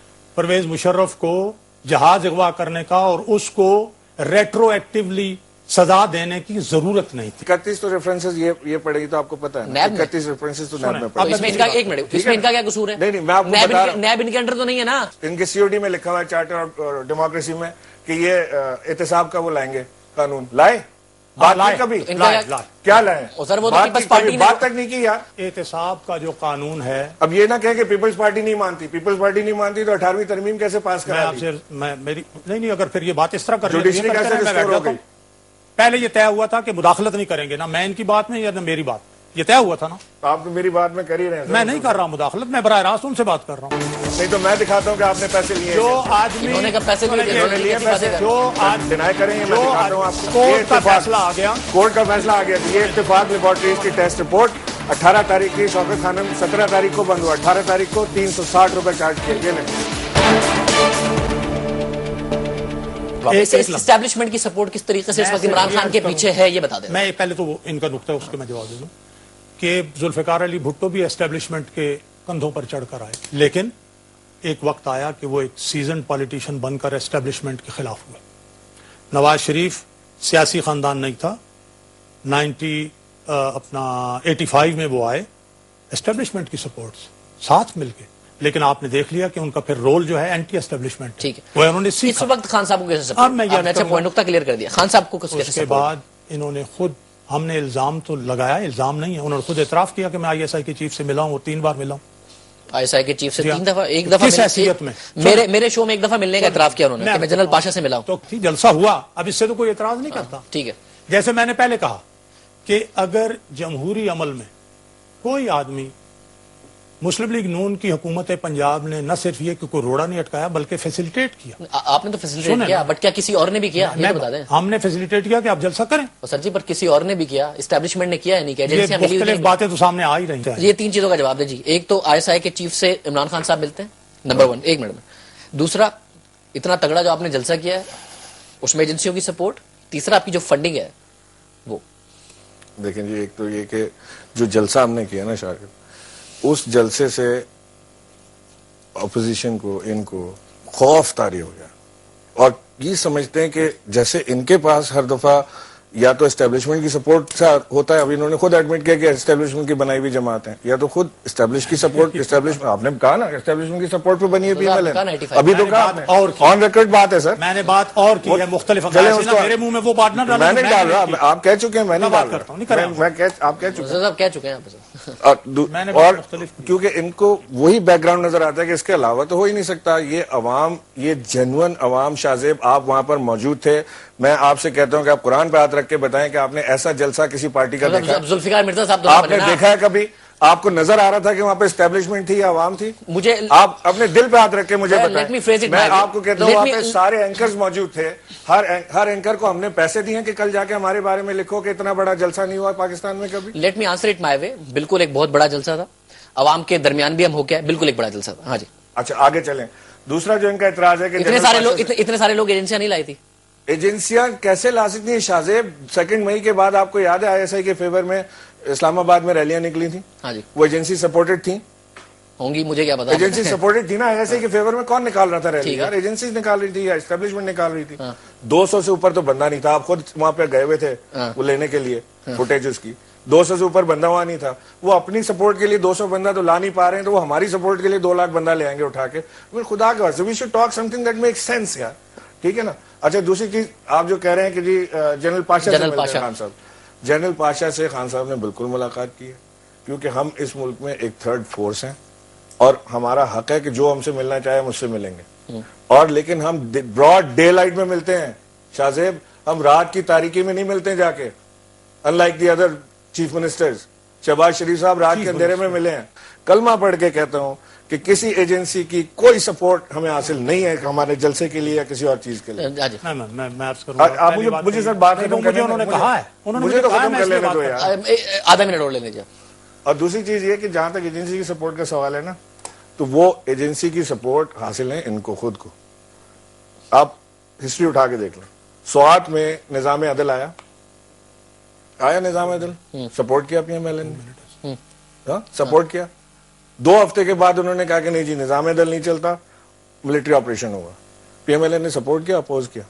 پرویز مشرف کو جہاز اغوا کرنے کا اور اس کو ریٹرو ایکٹیولی سزا دینے کی ضرورت نہیں تھی. 31 تو ریفرنسز یہ پڑے گی تو آپ کو پتا ہے 31 ریفرنسز تو نیب میں پڑے. اس میں ایک منٹ، اس میں ان کا کیا قصور ہے؟ نہیں میں آپ کو بتا رہا ہوں، نیب ان کے انڈر تو نہیں ہے نا. ان کے سی او ڈی میں لکھا ہوا ہے چارٹر اور ڈیموکریسی میں کہ یہ احتساب کا وہ لائیں گے قانون. لائے بات کبھی کیا لائے؟ بات تک نہیں کی یار. احتساب کا جو قانون ہے، اب یہ نہ کہیں کہ پیپلز پارٹی نہیں مانتی. پیپلز پارٹی نہیں مانتی تو 18ویں ترمیم کیسے پاس کرا دی؟ نہیں اگر پھر یہ بات اس طرح کر جوڈیشری کیسے ریسٹور ہو گئی؟ پہلے یہ طے ہوا تھا کہ مداخلت نہیں کریں گے، نہ میں ان کی بات میں یا نہ میری بات. یہ طے ہوا تھا نا. آپ تو میری بات میں کر ہی رہے ہیں. میں نہیں کر رہا ہوں مداخلت، میں براہ راست ان سے بات کر رہا ہوں. نہیں تو میں دکھاتا ہوں کہ آپ نے پیسے لیے. جو آدمی انہوں نے پیسے لیے جو ڈینائی کریں گے، میں دکھاتا ہوں آپ کو. کورٹ کا فیصلہ آ گیا. کورٹ کا فیصلہ آ گیا. یہ اتفاق لیبارٹریز کی ٹیسٹ رپورٹ 18 تاریخ کی شوکت خانم 17 تاریخ کو بند ہوا. 18 تاریخ کو 360 روپے چارج کیے گئے. اسٹیبلشمنٹ کی سپورٹ کس طریقے سے اس وقت عمران خان کے پیچھے ہے یہ بتا دیں. میں پہلے تو ان کا نقطہ اس کے میں جواب دے دوں کہ ذوالفقار علی بھٹو بھی اسٹیبلشمنٹ کے کندھوں پر چڑھ کر آئے، لیکن ایک وقت آیا کہ وہ ایک سیزنڈ پالیٹیشین بن کر اسٹیبلشمنٹ کے خلاف ہوئے. نواز شریف سیاسی خاندان نہیں تھا. 85 میں وہ آئے اسٹیبلشمنٹ کی سپورٹ ساتھ مل کے، لیکن آپ نے دیکھ لیا کہ ان کا پھر رول جو ہے اینٹی اسٹیبلشمنٹ. ٹھیک ہے، وہ انہوں نے اس وقت خان صاحب کو کیسے سپورٹ؟ اب میں یہ اچھا پوائنٹ نقطہ کلیئر کر دیا. خان صاحب کو کیسے اس کے بعد انہوں نے خود، ہم نے الزام تو لگایا، الزام نہیں ہے، انہوں نے خود اعتراف کیا کہ میں آئی ایس آئی کے چیف سے ملا ہوں، اور 3 بار ملا ہوں. آئی ایس آئی کے چیف سے 3 دفعہ، ایک دفعہ کس حیثیت میں؟ میرے شو میں ایک دفعہ ملنے کا اعتراف کیا انہوں نے کہ میں جنرل پاشا سے ملا ہوں. تو جلسہ ہوا، اب اس سے تو کوئی اعتراض نہیں کرتا. ٹھیک ہے. جیسے میں نے پہلے کہا کہ اگر جمہوری عمل میں کوئی آدمی، مسلم لیگ نون کی حکومت پنجاب نے نہ صرف یہ کہ کوئی روڑا نہیں اٹکایا بلکہ فیسیلیٹیٹ کیا. آپ نے تو فیسیلیٹیٹ کیا، بٹ کیا کسی اور نے بھی کیا؟ یہ بتا دیں. ہم نے فیسیلیٹیٹ کیا کہ آپ جلسہ کریں. سر جی، پر کسی اور نے بھی کیا، اسٹیبلشمنٹ نے کیا ہے نہیں کیا؟ یہ مختلف باتیں تو سامنے آ ہی رہی ہیں. یہ 3 چیزوں کا جواب دیں جی. ایک تو آئی ایس آئی کے چیف سے عمران خان صاحب ملتے ہیں، نمبر 1. ایک منٹ میں. دوسرا، اتنا تگڑا جو آپ نے جلسہ کیا ہے اس میں ایجنسیوں کی سپورٹ. تیسرا، آپ کی جو فنڈنگ ہے وہ. دیکھیں جی، ایک تو یہ کہ جو جلسہ ہم نے کیا نا شاکر، اس جلسے سے اپوزیشن کو، ان کو خوف طاری ہو گیا، اور یہ سمجھتے ہیں کہ جیسے ان کے پاس ہر دفعہ یا تو اسٹیبلشمنٹ کی سپورٹ سے ہوتا ہے. ابھی انہوں نے خود ایڈمٹ کیا کہ اسٹیبلشمنٹ کی بنائی ہوئی جماعت ہیں, یا تو خود اسٹیبلش کی سپورٹ, اسٹیبلشمنٹ آپ نے کہا نا اسٹیبلشمنٹ کی سپورٹ پہ بنی ہے پی ایم ایل این, ابھی تو کہا آپ نے, آن ریکارڈ بات ہے سر. میں نے بات اور کی ہے مختلف, میرے منہ میں وہ بات نہ ڈالیں. میں نہیں ڈال رہا, آپ کہہ چکے ہیں, میں نہیں ڈال رہا, آپ کہہ چکے ہیں. اور کیونکہ ان کو وہی بیک گراؤنڈ نظر آتا ہے کہ اس کے علاوہ تو ہو ہی نہیں سکتا. یہ عوام, یہ جینون عوام, شاہ زیب آپ وہاں پر موجود تھے. میں آپ سے کہتا ہوں کہ آپ قرآن پہ ہاتھ رکھ کے بتائیں کہ آپ نے ایسا جلسہ کسی پارٹی کا دیکھا, ذوالفقار مرزا صاحب آپ نے دیکھا ہے کبھی؟ آپ کو نظر آ رہا تھا کہ وہاں پہ اسٹیبلشمنٹ تھی یا عوام تھی؟ مجھے آپ اپنے دل پہ ہاتھ رکھ کے مجھے بتائیں. میں آپ کو کہتا ہوں وہاں پہ سارے اینکرز موجود تھے. ہر اینکر کو ہم نے پیسے دیے ہیں کہ کل جا کے ہمارے بارے میں لکھو کہ اتنا بڑا جلسہ نہیں ہوا پاکستان میں کبھی. لیٹ می آنسر اٹ مائی وے. بالکل ایک بہت بڑا جلسہ تھا, عوام کے درمیان بھی ہم ہو گیا, بالکل ایک بڑا جلسہ تھا. ہاں جی, اچھا آگے چلیں. دوسرا جو ان کا اعتراض ہے کہ اتنے سارے لوگ ایجنسیاں نہیں لائی تھی. ایجنسیاں کیسے لا سکتی ہیں شاہ زیب؟ 2 مئی کے بعد آپ کو یاد ہے آئی ایس آئی کے فیور میں اسلام آباد میں ریلیاں نکلی تھیں. ہاں جی, وہ ایجنسی سپورٹڈ تھیں, ہوں گی, مجھے کیا پتا. ایجنسی سپورٹڈ تھی نا آئی ایس آئی کے فیور میں. کون نکال رہا تھا ریلی؟ یار ایجنسیز نکال رہی تھی یا اسٹیبلشمنٹ نکال رہی تھی. 200 سے اوپر تو بندہ نہیں تھا. آپ خود وہاں پہ گئے ہوئے تھے وہ لینے کے لیے فوٹیج اس کی. 200 سے اوپر بندہ وہاں نہیں تھا. وہ اپنی سپورٹ کے لیے 200 بندہ تو لا نہیں پا رہے ہیں, تو وہ ہماری سپورٹ کے لیے 2 لاکھ بندہ لے آئیں گے اٹھا کے. خدا کے واسطے we should talk something that make sense یار, ٹھیک ہے نا. اچھا دوسری چیز آپ جو کہہ رہے ہیں کہ جی جنرل پاشا سے خان صاحب, جنرل پاشا سے خان صاحب نے بالکل ملاقات کی ہے, کیونکہ ہم اس ملک میں ایک تھرڈ فورس ہیں اور ہمارا حق ہے کہ جو ہم سے ملنا چاہے مجھ سے ملیں گے. اور لیکن ہم براڈ ڈے لائٹ میں ملتے ہیں شاہ زیب, ہم رات کی تاریکی میں نہیں ملتے جا کے, unlike the other chief ministers. Shehbaz Sharif صاحب رات کے اندھیرے میں ملے ہیں. کلمہ پڑھ کے کہتا ہوں کہ کسی ایجنسی کی کوئی سپورٹ ہمیں حاصل نہیں ہے ہمارے جلسے کے لیے یا کسی اور چیز کے لیے. آپ مجھے سر بات ختم کرنے مجھے تو ختم کر لینے دو یار, آدھا منٹ اور لینے. اور دوسری چیز یہ کہ جہاں تک ایجنسی کی سپورٹ کا سوال ہے نا, تو وہ ایجنسی کی سپورٹ حاصل ہے ان کو خود کو. آپ ہسٹری اٹھا کے دیکھ لیں. سوات میں نظام عدل آیا نظام عدل, سپورٹ کیا پی ایم ایل این نے, سپورٹ کیا. 2 ہفتے کے بعد انہوں نے کہا کہ نہیں جی نظام عدل نہیں چلتا, ملٹری آپریشن ہوگا. پی ایم ایل این نے سپورٹ کیا, اپوز کیا؟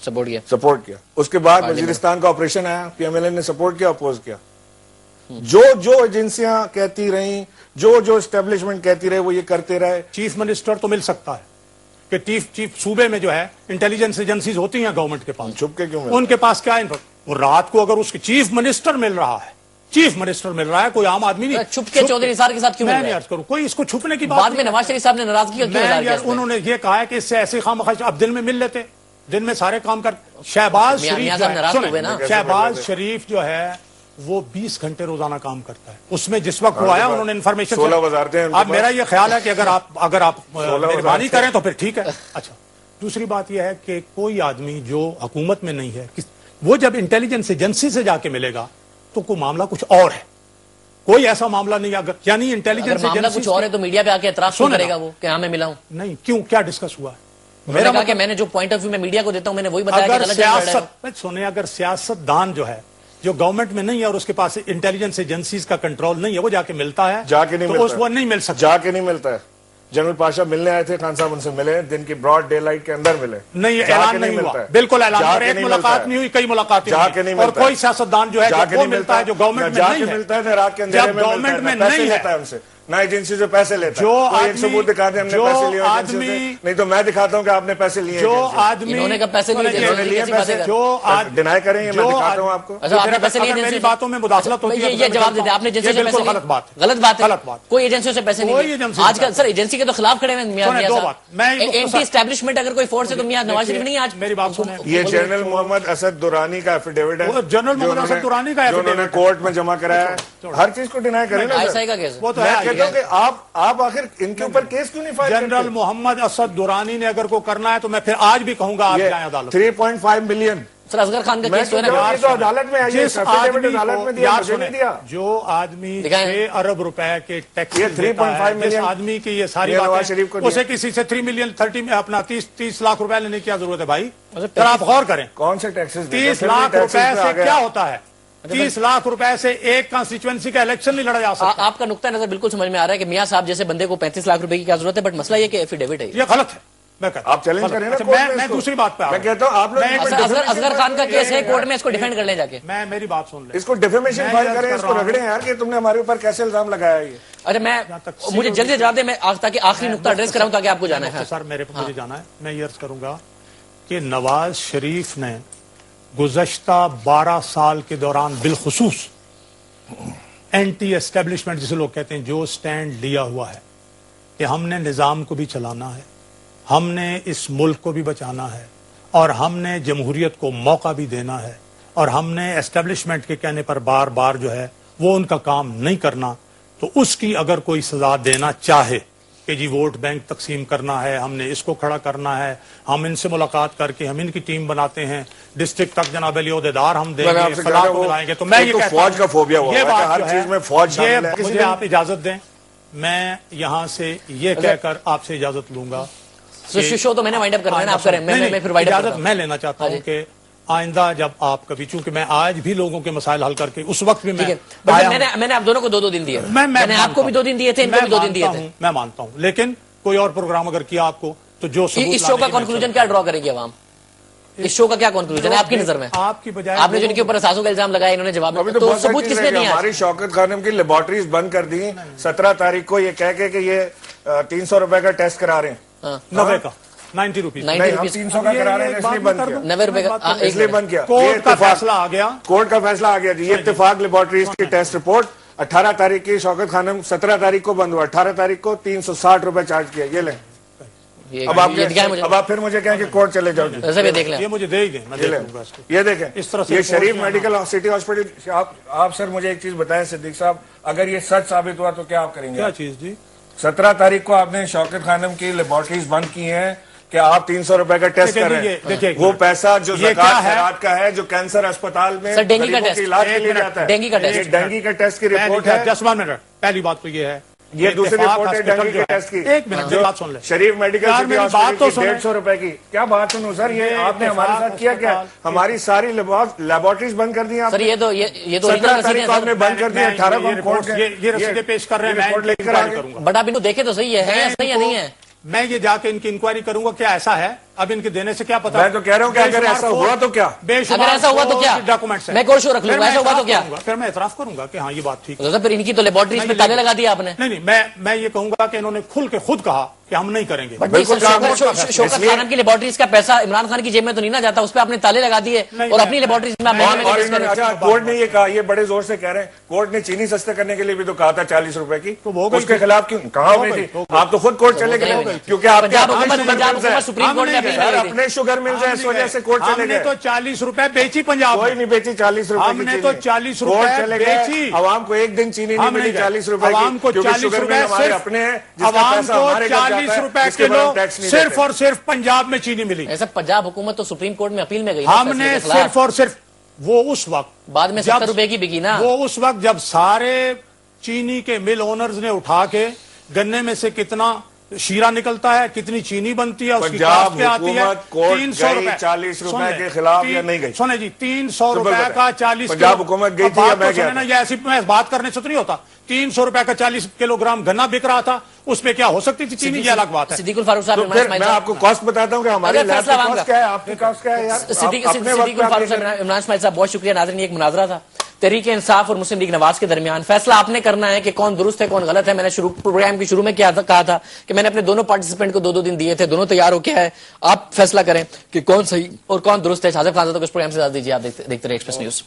سپورٹ کیا. اس کے بعد وزیرستان کا آپریشن آیا, پی ایم ایل این نے سپورٹ کیا, اپوز کیا؟ جو ایجنسیاں کہتی رہیں, جو اسٹیبلشمنٹ کہتی رہے وہ یہ کرتے رہے. چیف منسٹر تو مل سکتا ہے کہ چیف صوبے میں جو ہے انٹیلیجنس ایجنسیز ہوتی ہیں گورنمنٹ کے پاس, چھپ کے کیوں ان کے پاس کیا وہ رات کو اگر اس کے چیف منسٹر مل رہا ہے, کوئی عام آدمی نہیں. چھپ کے چودھری نثار کے ساتھ کیوں مل رہا ہے؟ کوئی اس کو چھپنے کی بات میں نواز شریف صاحب نے ناراضگی کیوں, انہوں نے یہ کہا ہے کہ اس سے ایسے خواہش اب دن میں مل لیتے, دن میں سارے کام کر. شہباز شریف جو ہے وہ 20 گھنٹے روزانہ کام کرتا ہے. اس میں جس وقت وہ آیا انہوں نے انفارمیشن 16 وزارتیں. اب میرا یہ خیال ہے کہ اگر آپ مہربانی کریں تو پھر ٹھیک ہے. اچھا دوسری بات یہ ہے کہ کوئی آدمی جو حکومت میں نہیں ہے وہ جب انٹیلیجنس ایجنسی سے جا کے ملے گا تو کوئی معاملہ کچھ اور ہے, کوئی ایسا معاملہ نہیں. اگر یعنی انٹیلیجنس ایجنسی کچھ اور ہے تو میڈیا پہ آ کے اعتراض کیوں کرے گا وہ کہ ہاں میں ملا ہوں؟ نہیں, کیوں, کیا ڈسکس ہوا ہے؟ میں نے کہا کہ میں نے جو پوائنٹ آف ویو میں میڈیا کو دیتا ہوں میں نے وہی بتایا کہ اگر سیاست دان جو ہے جو گورنمنٹ میں نہیں ہے اور اس کے پاس انٹیلیجنس ایجنسیز کا کنٹرول نہیں ہے وہ جا کے ملتا ہے, جا کے نہیں مل سکتا. جا کے نہیں ملتا ہے. جنرل پاشا ملنے آئے تھے, خان صاحب ان سے ملے, دن کی براڈ ڈے لائٹ کے اندر ملے. نہیں, اعلان نہیں ہوا, بالکل اعلان, اور ایک ملاقات نہیں ہوئی, کئی ملاقاتیں ہوئی, اور کوئی سیاستدان جو ہے وہ ملتا ہے جو گورنمنٹ میں نہیں ہے, ملتا ہے رات کے اندر گورنمنٹ میں نہیں ہے ان سے, نہ ایجنسی سے پیسے لیتا ہے. ایک ثبوت دکھا دیں ہم نے پیسے لیے آدمی, نہیں تو میں دکھاتا ہوں کہ آپ نے پیسے لیے. جو آدمی ڈینائی کریں میں دکھاتا ہوں آپ کو. میری باتوں میں مداخلت ہوتی ہے, یہ جواب دیتے آپ نے ایجنسی سے پیسے غلط بات ہے. کوئی ایجنسیوں سے پیسے نہیں. آج کل سر ایجنسی کے تو خلاف کھڑے ہیں اینٹی اسٹیبلشمنٹ. اگر کوئی فورس ہے تو میاں نواز شریف نہیں. آج میری بات سنیں, یہ جنرل محمد اسد دورانی کا ایفیڈیوٹ ہے, جنرل محمد اسد دورانی کا انہوں نے کورٹ میں جمع کرایا ہے. ہر چیز کو ڈینائی کریں نا. وہ تو ہے کہ آپ آخر ان کے اوپر کیس کیوں نہیں فائل کرتے؟ جنرل محمد اسد دورانی نے اگر کو کرنا ہے تو میں پھر آج بھی کہوں گا آپ جائیں عدالت. 3.5 ملین سر اصغر خان کا کیس تو ہے نا, عدالت میں جو آدمی 6 ارب روپے کے ٹیکس, یہ 3.5 ملین آدمی کی یہ ساری باتیں, اسے کسی سے 3 ملین 30 لاکھ روپے لینے کی کیا ضرورت ہے بھائی؟ پھر آپ غور کریں کون سے ٹیکسز 30 لاکھ روپے سے کیا ہوتا ہے. 30 لاکھ روپے سے ایک کانسٹیچوئنسی کا الیکشن نہیں لڑا جا سکتا. آپ کا نقطہ نظر بالکل سمجھ میں آ رہا ہے کہ میاں صاحب جیسے بندے کو 35 لاکھ روپے کی کیا ضرورت ہے, بٹ مسئلہ یہ کہ ایفیڈیوٹ ہے, یہ غلط ہے. آپ چیلنج کریں نا. میں دوسری بات پہ میں کہتا ہوں آپ لوگ اصغر خان کا کیس ہے کورٹ میں, اس کو ڈیفینڈ کر لیں جا کے. میں میری بات سن لیں, اس کو ڈیفیمیشن فائل کریں, اس کو رگڑیں یار کہ تم نے ہمارے اوپر کیسے الزام لگایا یہ. اچھا میں مجھے جلدی جواب دیں, میں تاکہ آخری نقطہ ایڈریس کراؤں تاکہ آپ کو جانا ہے. سر مجھے جانا ہے. میں یہ عرض کروں گا کہ نواز شریف نے گزشتہ 12 سال کے دوران بالخصوص اینٹی اسٹیبلشمنٹ جسے لوگ کہتے ہیں جو سٹینڈ لیا ہوا ہے کہ ہم نے نظام کو بھی چلانا ہے, ہم نے اس ملک کو بھی بچانا ہے, اور ہم نے جمہوریت کو موقع بھی دینا ہے, اور ہم نے اسٹیبلشمنٹ کے کہنے پر بار بار جو ہے وہ ان کا کام نہیں کرنا, تو اس کی اگر کوئی سزا دینا چاہے کہ جی ووٹ بینک تقسیم کرنا ہے, ہم نے اس کو کھڑا کرنا ہے, ہم ان سے ملاقات کر کے ہم ان کی ٹیم بناتے ہیں, ڈسٹرکٹ تک جناب علی عہدیدار ہم دیں گے, فلاح کو بلائیں گے, تو میں یہ کہتا فوج کا فوبیا ہوا ہے کہ ہر چیز میں فوج شامل ہے. مجھے آپ اجازت دیں, میں یہاں سے یہ کہہ کر آپ سے اجازت لوں گا. شو تو میں نے وائنڈ اپ کرنا ہے, آپ کریں. میں پھر وائنڈ اپ اجازت میں لینا چاہتا ہوں کہ آئندہ جب آپ کبھی, چونکہ میں آج بھی لوگوں کے مسائل حل کر کے اس وقت بھی میں نے آپ دونوں کو 2 دن دیے, میں نے آپ کو بھی 2 دن دیے تھے, ان کو بھی 2 دن دیے تھے. میں مانتا ہوں, لیکن کوئی اور پروگرام اگر کیا آپ کو تو جو اس شو کا کنکلوژن کیا ڈرا کرے گی عوام, اس شو کا کیا کنکلوژن ہے آپ کی نظر میں؟ آپ کی بجائے آپ نے جن کے اوپر اثاثوں کا الزام لگایا انہوں نے جواب دیا, تو ثبوت کس نے دیا؟ ہماری شوکت خانم کی لیبارٹریز بند کر دی 17 تاریخ کو, یہ کہہ کے کہ یہ 300 روپے کا ٹیسٹ کرا رہے ہیں, 90 کا 90 روپیز 300 کا کرا رہے ہیں, اس لیے بند کیا, 90 روپے کا, اس لیے بند کیا. کورٹ کا فیصلہ آ گیا, کورٹ کا فیصلہ آ گیا جی. یہ اتفاق لیبارٹریز کی ٹیسٹ رپورٹ 18 تاریخ کی شوکت خانم 17 تاریخ کو بند ہوا, 18 تاریخ کو 360 روپے چارج کیا. یہ لیں, اب آپ پھر مجھے کہیں کہ کورٹ چلے جاؤ. دیکھ لیں, یہ مجھے دے ہی دیں, یہ دیکھیں اس طرح سے. یہ شریف میڈیکل سٹی ہاسپٹل. آپ سر مجھے ایک چیز بتائیں صدیق صاحب, اگر یہ سچ ثابت ہوا تو کیا آپ کریں گے؟ کیا چیز جی؟ 17 تاریخ کو آپ نے شوکت خانم کی لیبارٹریز بند کی ہیں کہ آپ 300 روپے کا ٹیسٹ کر رہے ہیں, وہ پیسہ جو زکوٰۃ خیرات کا ہے, جو کینسر اسپتال میں ڈینگی کا ٹیسٹ, علاج کے لیے جاتا ہے, ڈینگی کا ٹیسٹ کی رپورٹ ہے. 10 منٹ, پہلی بات تو یہ ہے, یہ دوسری رپورٹ ہے ڈینگی کے ٹیسٹ کی. ایک منٹ بات سن لیں, شریف میڈیکل سٹی ہاسپٹل کی 150 روپے کی. کیا بات سنوں سر, یہ آپ نے ہمارے ساتھ کیا کیا؟ ہماری ساری لیبارٹریز بند کر دی آپ نے. یہ تو 17 تاریخ کو آپ نے بند کر دی, 18 کو کورٹ یہ رسیدیں پیش کر رہے ہیں, لے کر آگے. بٹ آپ ان کو دیکھے تو صحیح ہے, صحیح ہے نہیں ہے؟ میں یہ جا کے ان کی انکوائری کروں گا کیا ایسا ہے, اب ان کے دینے سے کیا پتا. میں تو کہہ رہا ہوں کہ اگر ایسا ہوا تو کیا, اگر ایسا ہوا تو کیا ڈاکومنٹس میں کورٹ شو رکھ لوں گا, ایسا ہوا تو کیا پھر میں اعتراف کروں گا کہ ہاں یہ بات ٹھیک ہے. پھر ان کی تو لیبارٹریز میں تالے لگا دیا آپ نے. نہیں, میں یہ کہوں گا کہ انہوں نے کھل کے خود کہا کہ ہم نہیں کریں گے. شوکت خانم کی لیبارٹریز کا پیسہ عمران خان کی جیب میں تو نہیں نہ جاتا, اس پہ آپ نے تالے لگا دیے اور اپنی لیبارٹریز میں. کورٹ نے یہ کہا, یہ بڑے زور سے کہہ رہے ہیں, کورٹ نے چینی سستے کرنے کے لیے بھی تو کہا تھا 40 روپے کی, اس کے خلاف کیوں کہا ہوئی تھی؟ آپ تو خود کورٹ چلے گئے کیونکہ آپ سپریم کورٹ نے اپنے شوگر ملز ہیں, اس وجہ سے کورٹ چلے گئے. ہم نے تو 40 روپے بیچی پنجاب, کوئی نہیں بیچی 40 روپے, ہم نے تو 40 روپے بیچی. عوام کو ایک دن چینی نہیں ملی 40 روپے کی, عوام کو 40 روپے اپنے ہیں, عوام کو 40 روپے کلو صرف اور صرف پنجاب میں چینی ملی. ایسا پنجاب حکومت تو سپریم کورٹ میں اپیل میں گئی, ہم نے صرف اور صرف وہ اس وقت بعد میں 70 روپے کی بکی نا, وہ اس وقت جب سارے چینی کے مل اونرز نے اٹھا کے گنے میں سے کتنا شیرہ نکلتا ہے, کتنی چینی بنتی ہے, اس کی کاسٹ کیا آتی ہے, 300 روپے 40 روپے کے خلاف یا نہیں گئی. سنیں جی, 300 روپے کا 40 پنجاب حکومت گئی تھی یا میں گیا تھا؟ یہ ایسی بات کرنے سے تو نہیں ہوتا. 300 روپے کا 40 کلو گرام گنا بک رہا تھا, اس پہ کیا ہو سکتی تھی چینی, یہ الگ بات ہے. صدیق الفاروق صاحب, میں آپ کو کاسٹ بتاتا ہوں کہ ہماری لیب کی کاسٹ کیا ہے, آپ کی کاسٹ کیا ہے یار. صدیق الفاروق صاحب, عمران اسماعیل صاحب بہت شکریہ. ناظرین, ایک مناظرہ تھا تحریک انصاف اور مسلم لیگ نواز کے درمیان, فیصلہ آپ نے کرنا ہے کہ کون درست ہے کون غلط ہے. میں نے پروگرام کے شروع میں کہا تھا کہ میں نے اپنے دونوں پارٹیسپینٹ کو 2 دن دیے تھے, دونوں تیار ہو کے ہے, آپ فیصلہ کریں کہ کون صحیح اور کون درست ہے. شاذب خان صاحب کو اس پروگرام سے زیادہ دیجیے. آپ دیکھتے رہے ایکسپریس نیوز.